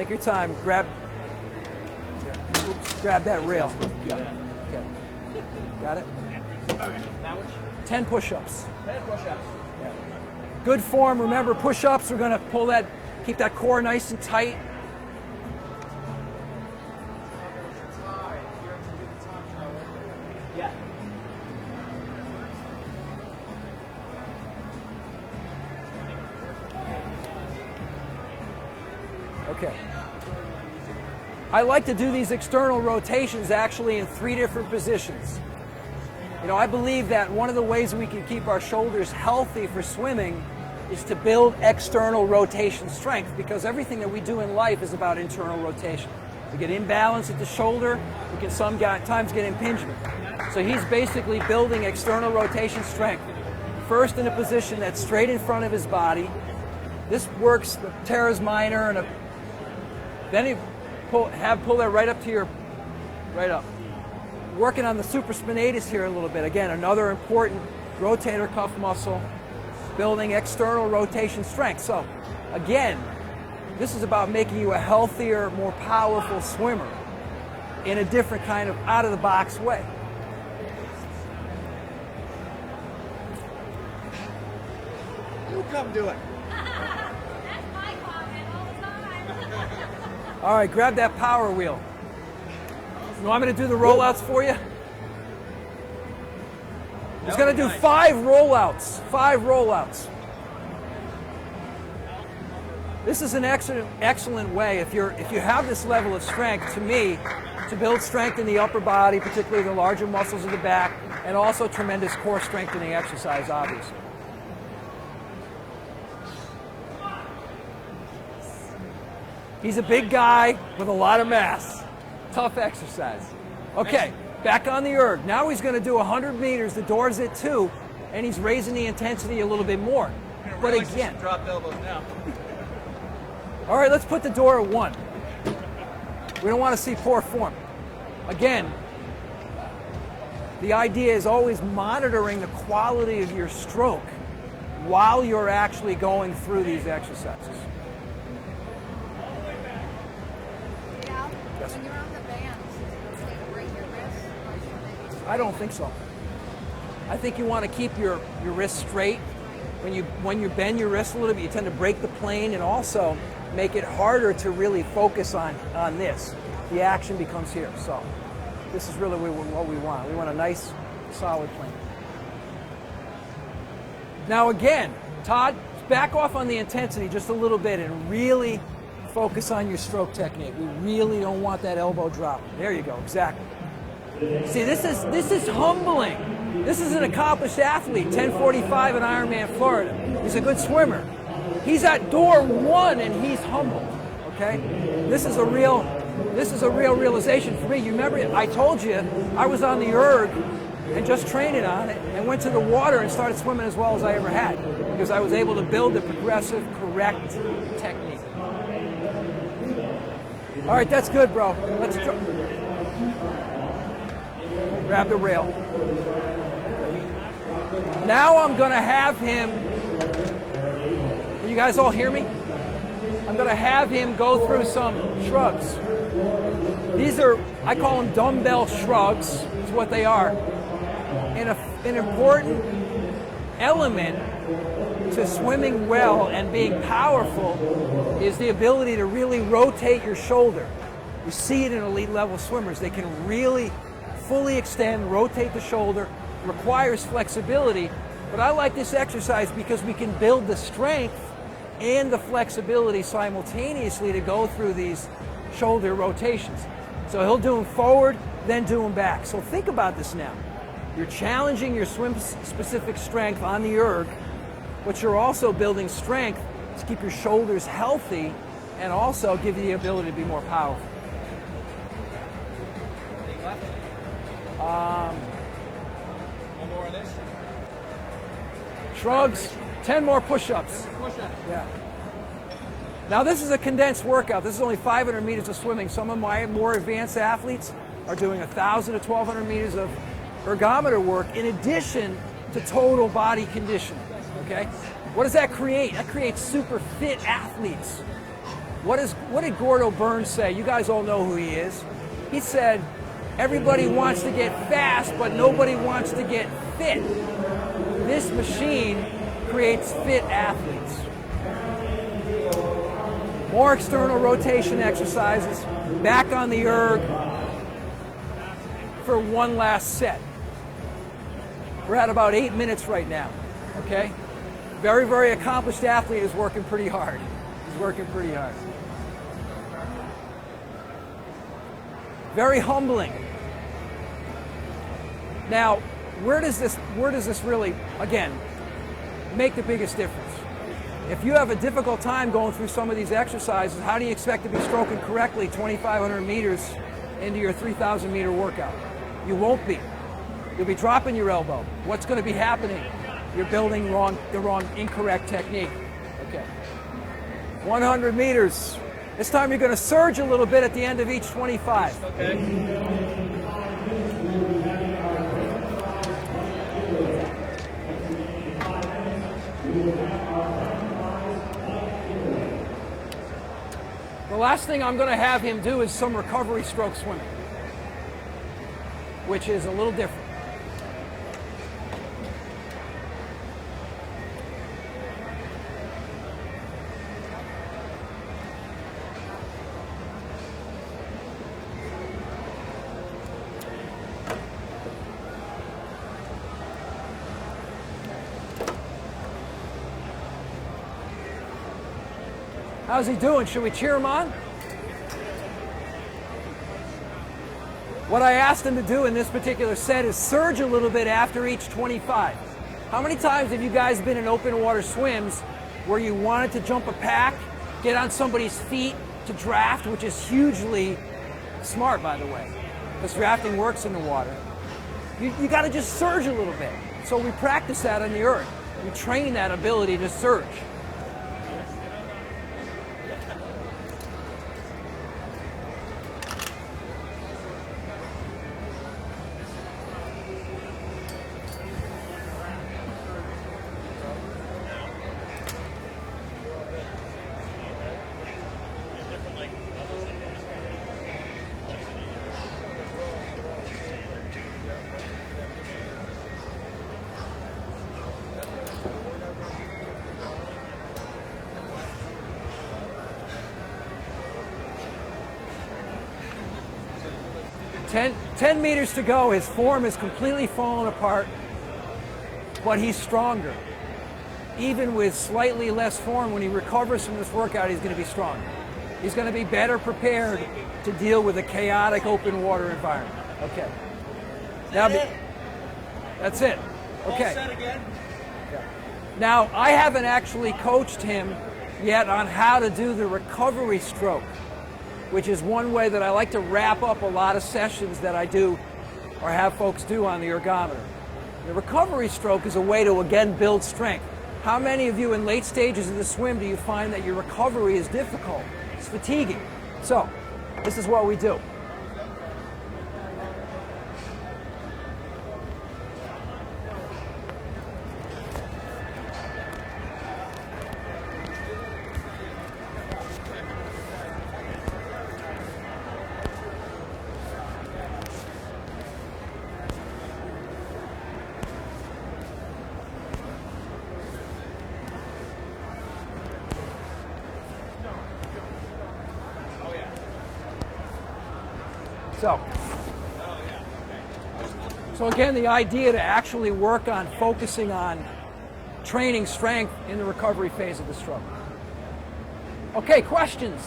Take your time. Grab that rail. Yeah. Okay. Got it? 10 push-ups. 10 push-ups. Yeah. Good form. Remember, push-ups, we're going to pull that, keep that core nice and tight. Yeah. Okay. I like to do these external rotations actually in 3 different positions. You know, I believe that one of the ways we can keep our shoulders healthy for swimming is to build external rotation strength, because everything that we do in life is about internal rotation. We get imbalance at the shoulder, we can sometimes get impingement. So he's basically building external rotation strength. First in a position that's straight in front of his body. This works the teres minor, and then he pull that right up to your, right up. Working on the supraspinatus here a little bit. Again, another important rotator cuff muscle, building external rotation strength. So again, this is about making you a healthier, more powerful swimmer in a different kind of out-of-the-box way. You come do it. That's my comment all the time. All right, grab that power wheel. You want me to do the rollouts for you? He's going to do 5 rollouts. 5 rollouts. This is an excellent way, if you have this level of strength, to me, to build strength in the upper body, particularly the larger muscles of the back, and also tremendous core strengthening exercise, obviously. He's a big guy with a lot of mass. Tough exercise. Okay, back on the erg. Now he's going to do 100 meters. The door's at 2, and he's raising the intensity a little bit more. But again, drop elbows now. all right, let's put the door at 1. We don't want to see poor form. Again, the idea is always monitoring the quality of your stroke while you're actually going through these exercises. Yes. When you're on the band, stay to break your wrist, or should they be I don't think so. I think you want to keep your wrist straight. When you bend your wrist a little bit, you tend to break the plane and also make it harder to really focus on this. The action becomes here. So this is really what we want. We want a nice, solid plane. Now again, Todd, back off on the intensity just a little bit and really focus on your stroke technique. We really don't want that elbow drop. There you go, exactly. See, this is humbling. This is an accomplished athlete, 10:45 in Ironman Florida. He's a good swimmer. He's at door 1 and he's humble. Okay? This is a real realization for me. You remember, I told you I was on the erg and just training on it and went to the water and started swimming as well as I ever had, because I was able to build the progressive, correct technique. All right, that's good, bro. Let's grab the rail. Now I'm going to have him, can you guys all hear me? I'm going to have him go through some shrugs. These are, I call them dumbbell shrugs, is what they are. And an important element to swimming well and being powerful is the ability to really rotate your shoulder. You see it in elite level swimmers. They can really fully extend, rotate the shoulder, requires flexibility. But I like this exercise because we can build the strength and the flexibility simultaneously to go through these shoulder rotations. So he'll do them forward, then do them back. So think about this now. You're challenging your swim-specific strength on the erg, but you're also building strength to keep your shoulders healthy and also give you the ability to be more powerful. One more on this. Shrugs, 10 more push-ups. Yeah. Now this is a condensed workout. This is only 500 meters of swimming. Some of my more advanced athletes are doing 1,000 to 1,200 meters of ergometer work in addition to total body conditioning. Okay? What does that create? That creates super fit athletes. What did Gordo Burns say? You guys all know who he is. He said, everybody wants to get fast, but nobody wants to get fit. This machine creates fit athletes. More external rotation exercises, back on the erg for one last set. We're at about 8 minutes right now, okay? Very, very accomplished athlete is working pretty hard. He's working pretty hard. Very humbling. Now, where does this really, again, make the biggest difference? If you have a difficult time going through some of these exercises, how do you expect to be stroking correctly 2,500 meters into your 3,000 meter workout? You won't be. You'll be dropping your elbow. What's going to be happening? You're building the wrong, incorrect technique. Okay. 100 meters. This time you're going to surge a little bit at the end of each 25. Okay. The last thing I'm going to have him do is some recovery stroke swimming, which is a little different. How's he doing? Should we cheer him on? What I asked him to do in this particular set is surge a little bit after each 25. How many times have you guys been in open water swims where you wanted to jump a pack, get on somebody's feet to draft, which is hugely smart, by the way, because drafting works in the water. You got to just surge a little bit. So we practice that on the erg. We train that ability to surge. Ten meters to go. His form is completely fallen apart, but he's stronger. Even with slightly less form, when he recovers from this workout, he's going to be stronger. He's going to be better prepared to deal with a chaotic open water environment. Okay. Now, that's it. Okay. All set again? Yeah. Now, I haven't actually coached him yet on how to do the recovery stroke, which is one way that I like to wrap up a lot of sessions that I do or have folks do on the ergometer. The recovery stroke is a way to, again, build strength. How many of you in late stages of the swim do you find that your recovery is difficult? It's fatiguing. So, this is what we do. So again, the idea to actually work on focusing on training strength in the recovery phase of the stroke. Okay, questions?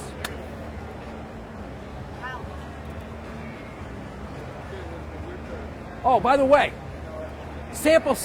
Oh, by the way, sample